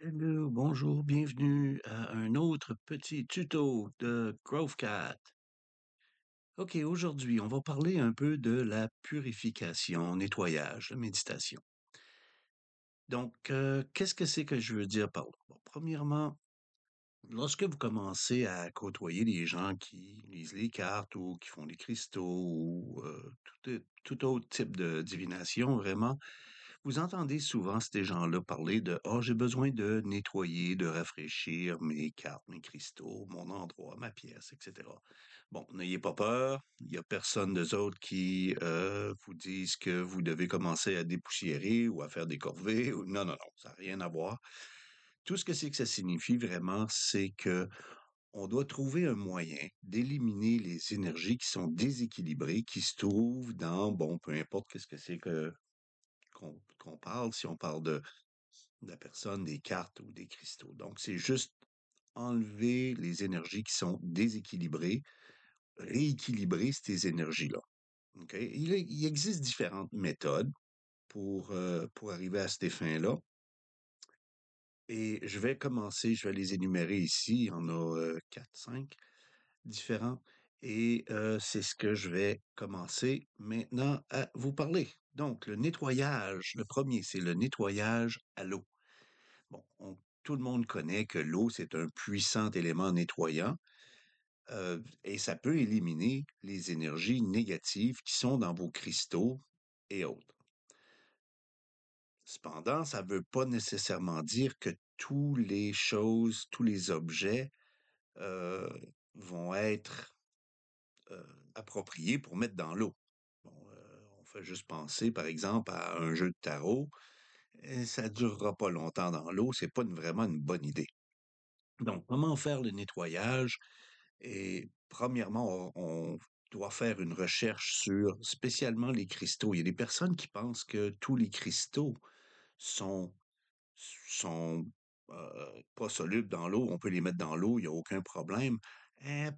Hello, bonjour, bienvenue à un autre petit tuto de GrowthCat. OK, aujourd'hui, on va parler un peu de la purification, nettoyage, la méditation. Donc, qu'est-ce que c'est que je veux dire par là? Bon, premièrement, lorsque vous commencez à côtoyer des gens qui lisent les cartes ou qui font des cristaux ou tout autre type de divination, vraiment, vous entendez souvent ces gens-là parler de «Oh, j'ai besoin de nettoyer, de rafraîchir mes cartes, mes cristaux, mon endroit, ma pièce, etc.» Bon, n'ayez pas peur, il y a personne d'eux autres qui vous disent que vous devez commencer à dépoussiérer ou à faire des corvées. Non, non, non, ça n'a rien à voir. Tout ce que c'est que ça signifie vraiment, c'est que on doit trouver un moyen d'éliminer les énergies qui sont déséquilibrées, qui se trouvent dans, bon, peu importe qu'est-ce que c'est que qu'on parle, si on parle de la personne, des cartes ou des cristaux. Donc, c'est juste enlever les énergies qui sont déséquilibrées, rééquilibrer ces énergies-là. OK? Il existe différentes méthodes pour arriver à ces fins-là. Et je vais les énumérer ici. Il y en a 4, 5 différents. Et c'est ce que je vais commencer maintenant à vous parler. Donc, le nettoyage, le premier, c'est le nettoyage à l'eau. Bon, tout le monde connaît que l'eau, c'est un puissant élément nettoyant et ça peut éliminer les énergies négatives qui sont dans vos cristaux et autres. Cependant, ça ne veut pas nécessairement dire que tous les choses, tous les objets euh, vont être appropriés pour mettre dans l'eau. Bon, on fait juste penser, par exemple, à un jeu de tarot. Et ça durera pas longtemps dans l'eau, c'est pas vraiment une bonne idée. Donc, comment faire le nettoyage? Et premièrement, on doit faire une recherche sur spécialement les cristaux. Il y a des personnes qui pensent que tous les cristaux sont sont pas solubles dans l'eau. On peut les mettre dans l'eau, il y a aucun problème.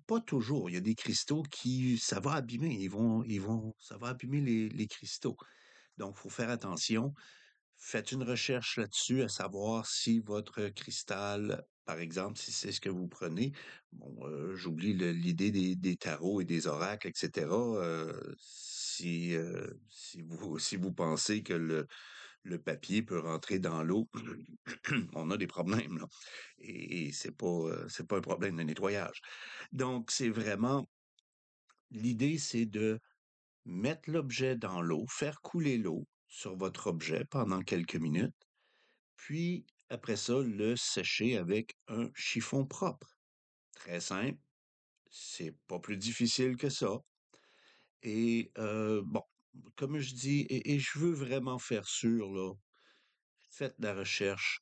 Pas toujours. Il y a des cristaux qui ça va abîmer. Ça va abîmer les cristaux. Donc, faut faire attention. Faites une recherche là-dessus à savoir si votre cristal, par exemple, si c'est ce que vous prenez, bon, j'oublie l'idée des tarots et des oracles, etc. Si vous pensez que le papier peut rentrer dans l'eau, on a des problèmes là. Et c'est pas un problème de nettoyage. Donc, c'est vraiment l'idée, c'est de mettre l'objet dans l'eau, faire couler l'eau sur votre objet pendant quelques minutes puis, après ça, le sécher avec un chiffon propre. Très simple, c'est pas plus difficile que ça. Et bon, comme je dis, et je veux vraiment faire sûr, là, faites la recherche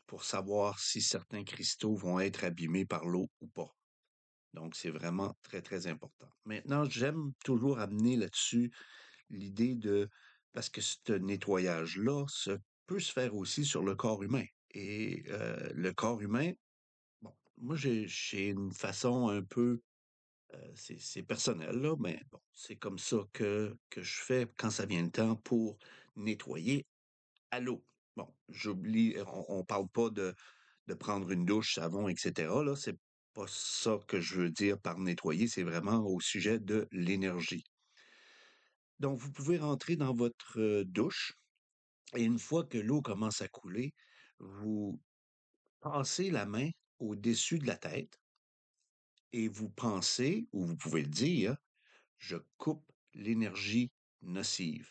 pour savoir si certains cristaux vont être abîmés par l'eau ou pas. Donc, c'est vraiment très, très important. Maintenant, j'aime toujours amener là-dessus l'idée de, parce que ce nettoyage-là peut se faire aussi sur le corps humain. Et le corps humain, bon, moi j'ai une façon un peu, c'est personnel là, mais bon, c'est comme ça que je fais quand ça vient le temps pour nettoyer à l'eau. Bon, j'oublie, on parle pas de prendre une douche, savon, etc. Là, c'est pas ça que je veux dire par nettoyer, c'est vraiment au sujet de l'énergie. Donc, vous pouvez rentrer dans votre douche et une fois que l'eau commence à couler, vous passez la main au-dessus de la tête et vous pensez, ou vous pouvez le dire, je coupe l'énergie nocive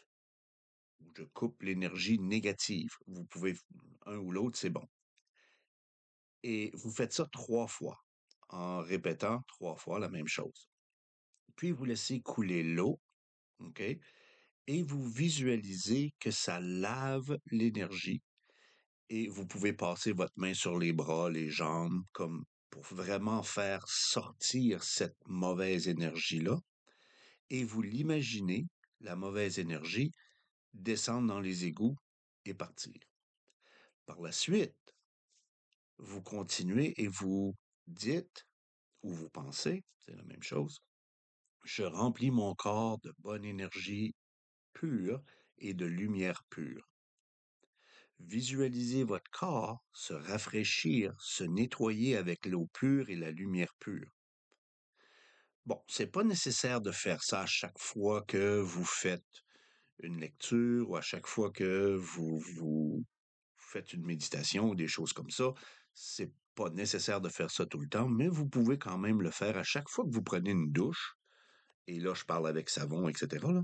ou je coupe l'énergie négative. Vous pouvez, un ou l'autre, c'est bon. Et vous faites ça 3 fois en répétant 3 fois la même chose. Puis vous laissez couler l'eau, OK? Et vous visualisez que ça lave l'énergie et vous pouvez passer votre main sur les bras, les jambes, comme pour vraiment faire sortir cette mauvaise énergie-là. Et vous l'imaginez, la mauvaise énergie, descendre dans les égouts et partir. Par la suite, vous continuez et vous dites, ou vous pensez, c'est la même chose, je remplis mon corps de bonne énergie pure et de lumière pure. Visualisez votre corps se rafraîchir, se nettoyer avec l'eau pure et la lumière pure. Bon, c'est pas nécessaire de faire ça à chaque fois que vous faites une lecture ou à chaque fois que vous faites une méditation ou des choses comme ça. C'est pas nécessaire de faire ça tout le temps, mais vous pouvez quand même le faire à chaque fois que vous prenez une douche. Et là, je parle avec savon, etc., là.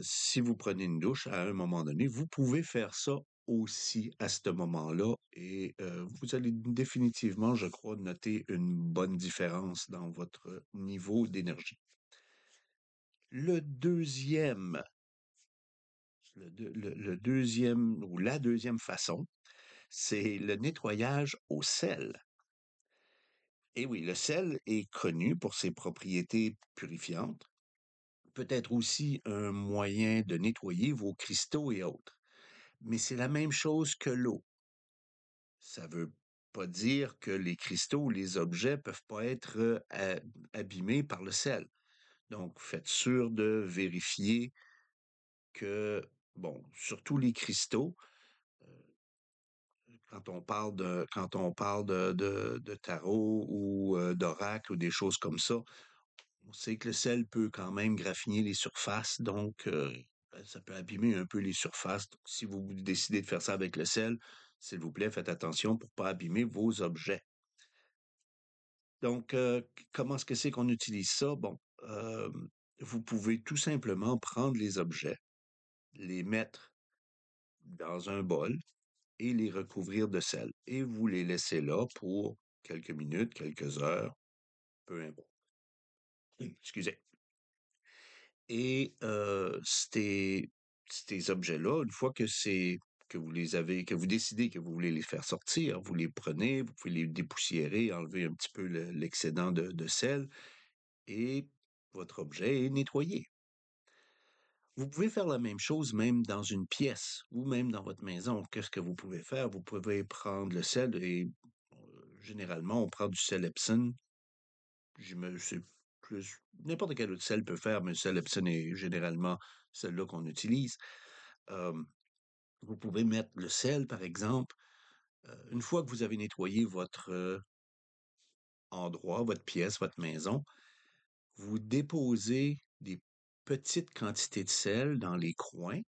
Si vous prenez une douche à un moment donné, vous pouvez faire ça aussi à ce moment-là et vous allez définitivement, je crois, noter une bonne différence dans votre niveau d'énergie. Le deuxième, le deuxième ou la deuxième façon, c'est le nettoyage au sel. Et oui, le sel est connu pour ses propriétés purifiantes, peut être aussi un moyen de nettoyer vos cristaux et autres. Mais c'est la même chose que l'eau. Ça veut pas dire que les cristaux ou les objets peuvent pas être abîmés par le sel. Donc, faites sûr de vérifier que, bon, surtout les cristaux, quand on parle de tarot ou d'oracle ou des choses comme ça, on sait que le sel peut quand même graffiner les surfaces, donc ça peut abîmer un peu les surfaces. Donc, si vous décidez de faire ça avec le sel, s'il vous plaît, faites attention pour ne pas abîmer vos objets. Donc, comment est-ce que c'est qu'on utilise ça? Bon, vous pouvez tout simplement prendre les objets, les mettre dans un bol et les recouvrir de sel. Et vous les laissez là pour quelques minutes, quelques heures, peu importe. Excusez. Et ces objets-là, une fois que vous les avez, que vous décidez que vous voulez les faire sortir, vous les prenez, vous pouvez les dépoussiérer, enlever un petit peu l'excédent de sel et votre objet est nettoyé. Vous pouvez faire la même chose même dans une pièce ou même dans votre maison. Qu'est-ce que vous pouvez faire? Vous pouvez prendre le sel et généralement, on prend du sel Epsom. C'est plus n'importe quel autre sel peut faire, mais le sel Epsom est généralement celui-là qu'on utilise. Euh, vous pouvez mettre le sel, par exemple, une fois que vous avez nettoyé votre endroit, votre pièce, votre maison, vous déposez des petites quantités de sel dans les coins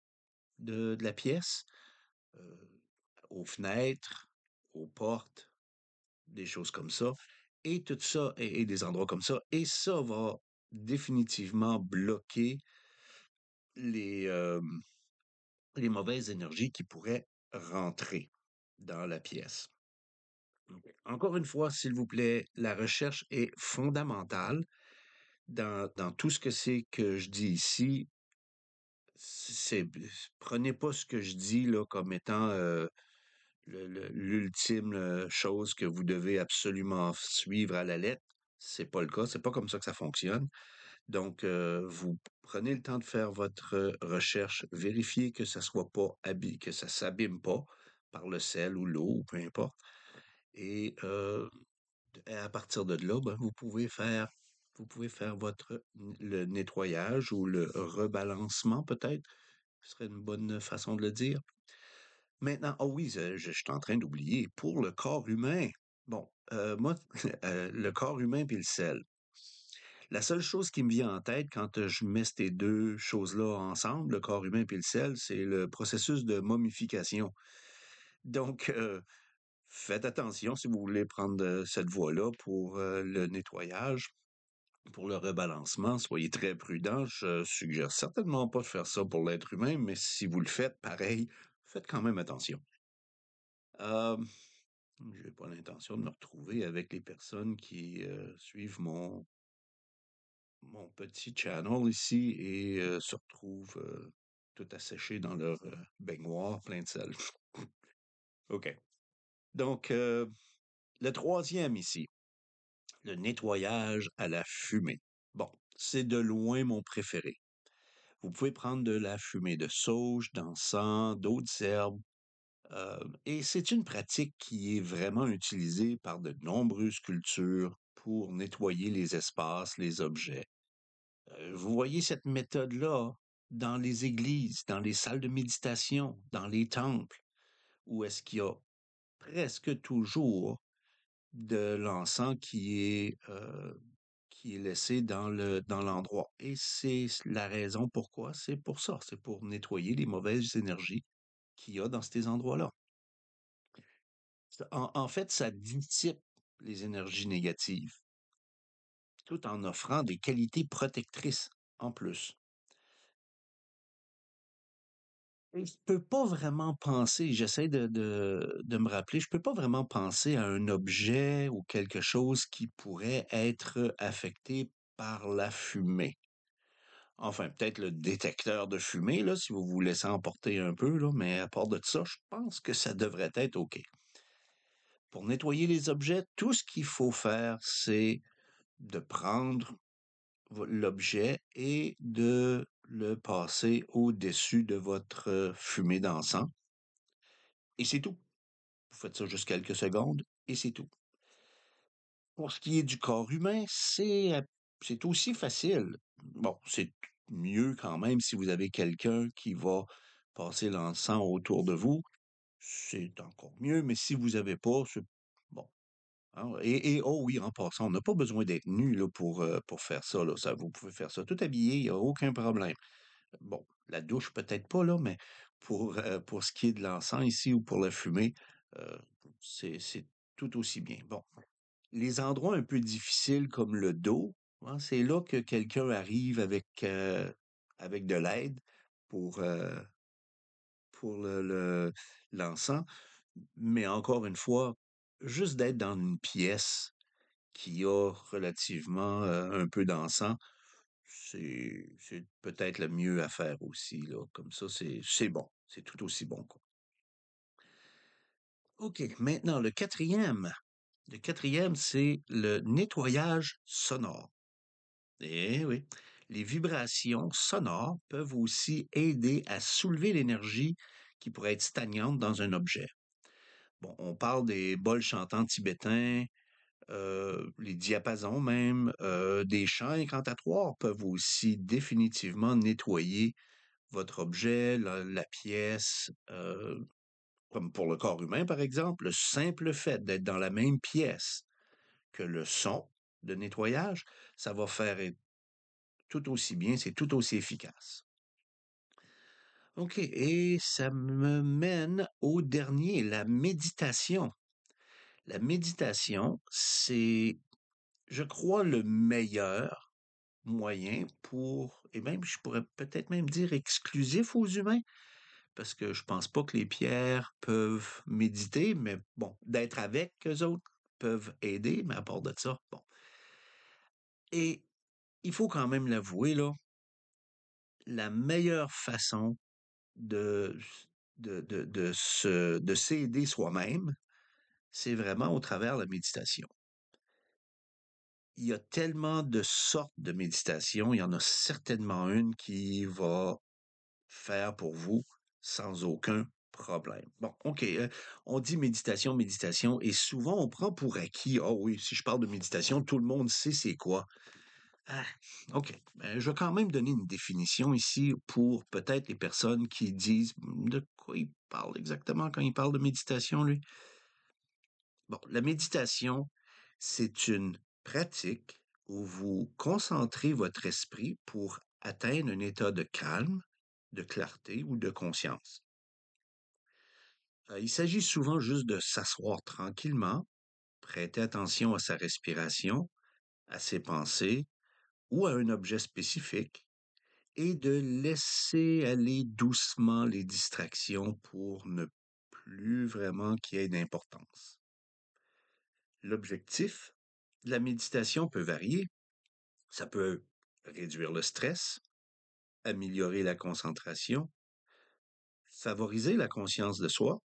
de la pièce, euh, aux fenêtres, aux portes, des choses comme ça, et tout ça, et des endroits comme ça, et ça va définitivement bloquer les, euh, les mauvaises énergies qui pourraient rentrer dans la pièce. Encore une fois, s'il vous plaît, la recherche est fondamentale dans tout ce que c'est que je dis ici. C'est, prenez pas ce que je dis là comme étant l'ultime chose que vous devez absolument suivre à la lettre. C'est pas le cas, c'est pas comme ça que ça fonctionne. Donc, vous prenez le temps de faire votre recherche, vérifiez que ça soit pas que ça s'abîme pas par le sel ou l'eau ou peu importe. Et à partir de là, ben, vous pouvez faire le nettoyage ou le rebalancement peut-être, ce serait une bonne façon de le dire. Maintenant, oh oui, je suis en train d'oublier, pour le corps humain, bon, moi, le corps humain puis le sel. La seule chose qui me vient en tête quand je mets ces deux choses-là ensemble, le corps humain puis le sel, c'est le processus de momification. Donc, faites attention si vous voulez prendre cette voie-là pour le nettoyage, pour le rebalancement. Soyez très prudent. Je suggère certainement pas de faire ça pour l'être humain, mais si vous le faites, pareil, faites quand même attention. Euh, je n'ai pas l'intention de me retrouver avec les personnes qui suivent mon petit channel ici et se retrouvent tout asséchés dans leur baignoire plein de sel. OK. Donc, le troisième ici, le nettoyage à la fumée. Bon, c'est de loin mon préféré. Vous pouvez prendre de la fumée de sauge, d'encens, d'autres herbes, et c'est une pratique qui est vraiment utilisée par de nombreuses cultures pour nettoyer les espaces, les objets. Vous voyez cette méthode-là dans les églises, dans les salles de méditation, dans les temples. où est-ce qu'il y a presque toujours de l'encens qui est laissé dans l'endroit. Et c'est la raison pourquoi, c'est pour ça, c'est pour nettoyer les mauvaises énergies qu'il y a dans ces endroits-là. En fait, ça dissipe les énergies négatives, tout en offrant des qualités protectrices en plus. Et je peux pas vraiment penser, j'essaie de me rappeler, je peux pas vraiment penser à un objet ou quelque chose qui pourrait être affecté par la fumée. Enfin, peut-être le détecteur de fumée, là, si vous vous laissez emporter un peu, là, mais à part de ça, je pense que ça devrait être OK. Pour nettoyer les objets, tout ce qu'il faut faire, c'est de prendre l'objet et de le passer au-dessus de votre fumée d'encens. Et c'est tout. Vous faites ça juste quelques secondes et c'est tout. Pour ce qui est du corps humain, c'est aussi facile. Bon, c'est mieux quand même si vous avez quelqu'un qui va passer l'encens autour de vous. C'est encore mieux, mais si vous avez pas, c'est bon. Hein. Oh oui, en passant, on n'a pas besoin d'être nu là, pour faire ça, là. Ça. Vous pouvez faire ça tout habillé, il n'y a aucun problème. Bon, la douche peut-être pas, là, mais pour ce qui est de l'encens ici ou pour la fumée, euh, c'est tout aussi bien. Bon. Les endroits un peu difficiles comme le dos, hein, c'est là que quelqu'un arrive avec de l'aide pour, euh, pour l'encens. Mais encore une fois, juste d'être dans une pièce qui a relativement un peu d'encens, c'est peut-être le mieux à faire aussi, là. Comme ça, c'est bon. C'est tout aussi bon, quoi. OK, maintenant, le quatrième. Le quatrième, c'est le nettoyage sonore. Eh oui, les vibrations sonores peuvent aussi aider à soulever l'énergie qui pourrait être stagnante dans un objet. Bon, on parle des bols chantants tibétains, les diapasons même, des chants incantatoires peuvent aussi définitivement nettoyer votre objet, la pièce, comme pour le corps humain par exemple, le simple fait d'être dans la même pièce que le son de nettoyage, ça va faire tout aussi bien, c'est tout aussi efficace. OK, et ça me mène au dernier, la méditation. La méditation, c'est, je crois, le meilleur moyen pour, et même, je pourrais peut-être même dire exclusif aux humains, parce que je pense pas que les pierres peuvent méditer, mais bon, d'être avec eux autres peuvent aider, mais à part de ça, bon. Et il faut quand même l'avouer, là, la meilleure façon de, de s'aider soi-même, c'est vraiment au travers de la méditation. Il y a tellement de sortes de méditation, il y en a certainement une qui va faire pour vous sans aucun problème. Bon, OK, on dit méditation, méditation, et souvent on prend pour acquis, ah oui, si je parle de méditation, tout le monde sait c'est quoi. Ah, OK. Ben, je vais quand même donner une définition ici pour peut-être les personnes qui disent de quoi il parle exactement quand il parle de méditation, lui. Bon, la méditation, c'est une pratique où vous concentrez votre esprit pour atteindre un état de calme, de clarté ou de conscience. Il s'agit souvent juste de s'asseoir tranquillement, prêter attention à sa respiration, à ses pensées ou à un objet spécifique et de laisser aller doucement les distractions pour ne plus vraiment qu'il y ait d'importance. L'objectif de la méditation peut varier. Ça peut réduire le stress, améliorer la concentration, favoriser la conscience de soi,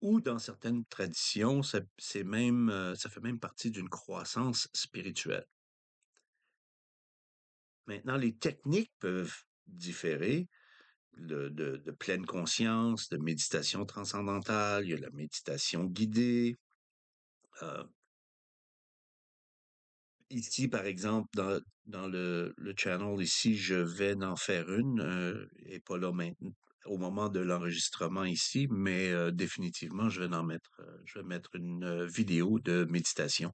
ou dans certaines traditions, ça fait même partie d'une croissance spirituelle. Maintenant, les techniques peuvent différer de pleine conscience, de méditation transcendantale, il y a la méditation guidée. Euh, Ici, par exemple, dans le channel ici, je vais en faire une, et pas là maintenant. au moment de l'enregistrement ici, mais définitivement, je vais mettre une vidéo de méditation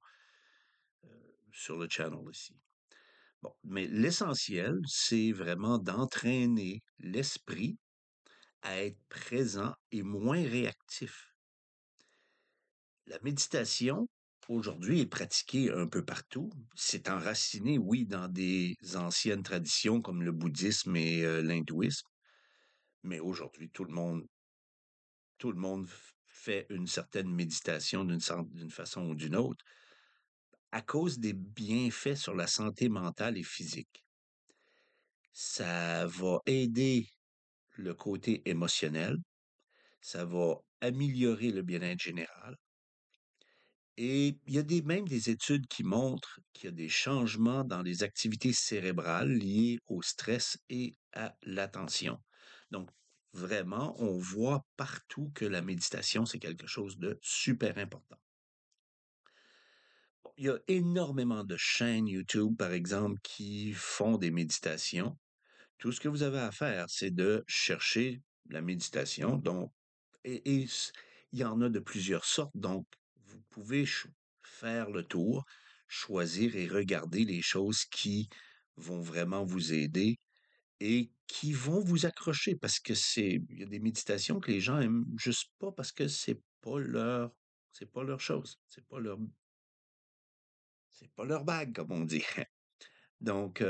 sur le channel ici. Bon, mais l'essentiel, c'est vraiment d'entraîner l'esprit à être présent et moins réactif. La méditation, aujourd'hui, est pratiquée un peu partout. C'est enraciné, oui, dans des anciennes traditions comme le bouddhisme et l'hindouisme, mais aujourd'hui, tout le monde fait une certaine méditation d'une façon ou d'une autre à cause des bienfaits sur la santé mentale et physique. Ça va aider le côté émotionnel, ça va améliorer le bien-être général. Et il y a même des études qui montrent qu'il y a des changements dans les activités cérébrales liées au stress et à l'attention. Donc, vraiment, on voit partout que la méditation, c'est quelque chose de super important. Bon, il y a énormément de chaînes YouTube, par exemple, qui font des méditations. Tout ce que vous avez à faire, c'est de chercher la méditation. Donc, il y en a de plusieurs sortes. Donc, vous pouvez faire le tour, choisir et regarder les choses qui vont vraiment vous aider et qui vont vous accrocher parce que il y a des méditations que les gens aiment juste pas parce que c'est pas leur chose. C'est pas leur bague, comme on dit. Donc,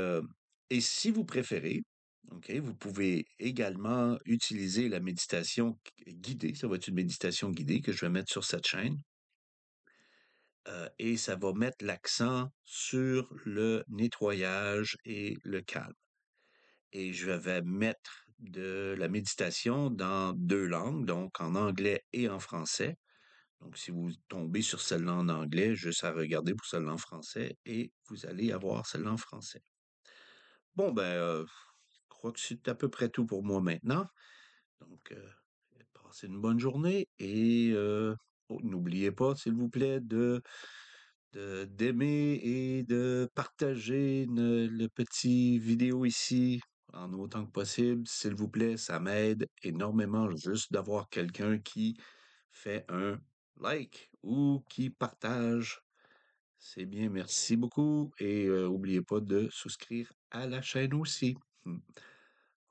et si vous préférez, OK, vous pouvez également utiliser la méditation guidée. Ça va être une méditation guidée que je vais mettre sur cette chaîne. Et ça va mettre l'accent sur le nettoyage et le calme. Et je vais mettre de la méditation dans 2 langues, donc en anglais et en français. Donc, si vous tombez sur celle-là en anglais, juste à regarder pour celle-là en français et vous allez avoir celle-là en français. Bon, ben, je crois que c'est à peu près tout pour moi maintenant. Donc, passez une bonne journée et n'oubliez pas, s'il vous plaît, d'aimer et de partager le petit vidéo ici en autant que possible. S'il vous plaît, ça m'aide énormément juste d'avoir quelqu'un qui fait un like ou qui partage. C'est bien, merci beaucoup et n'oubliez pas de souscrire à la chaîne aussi.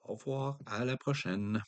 Au revoir, à la prochaine.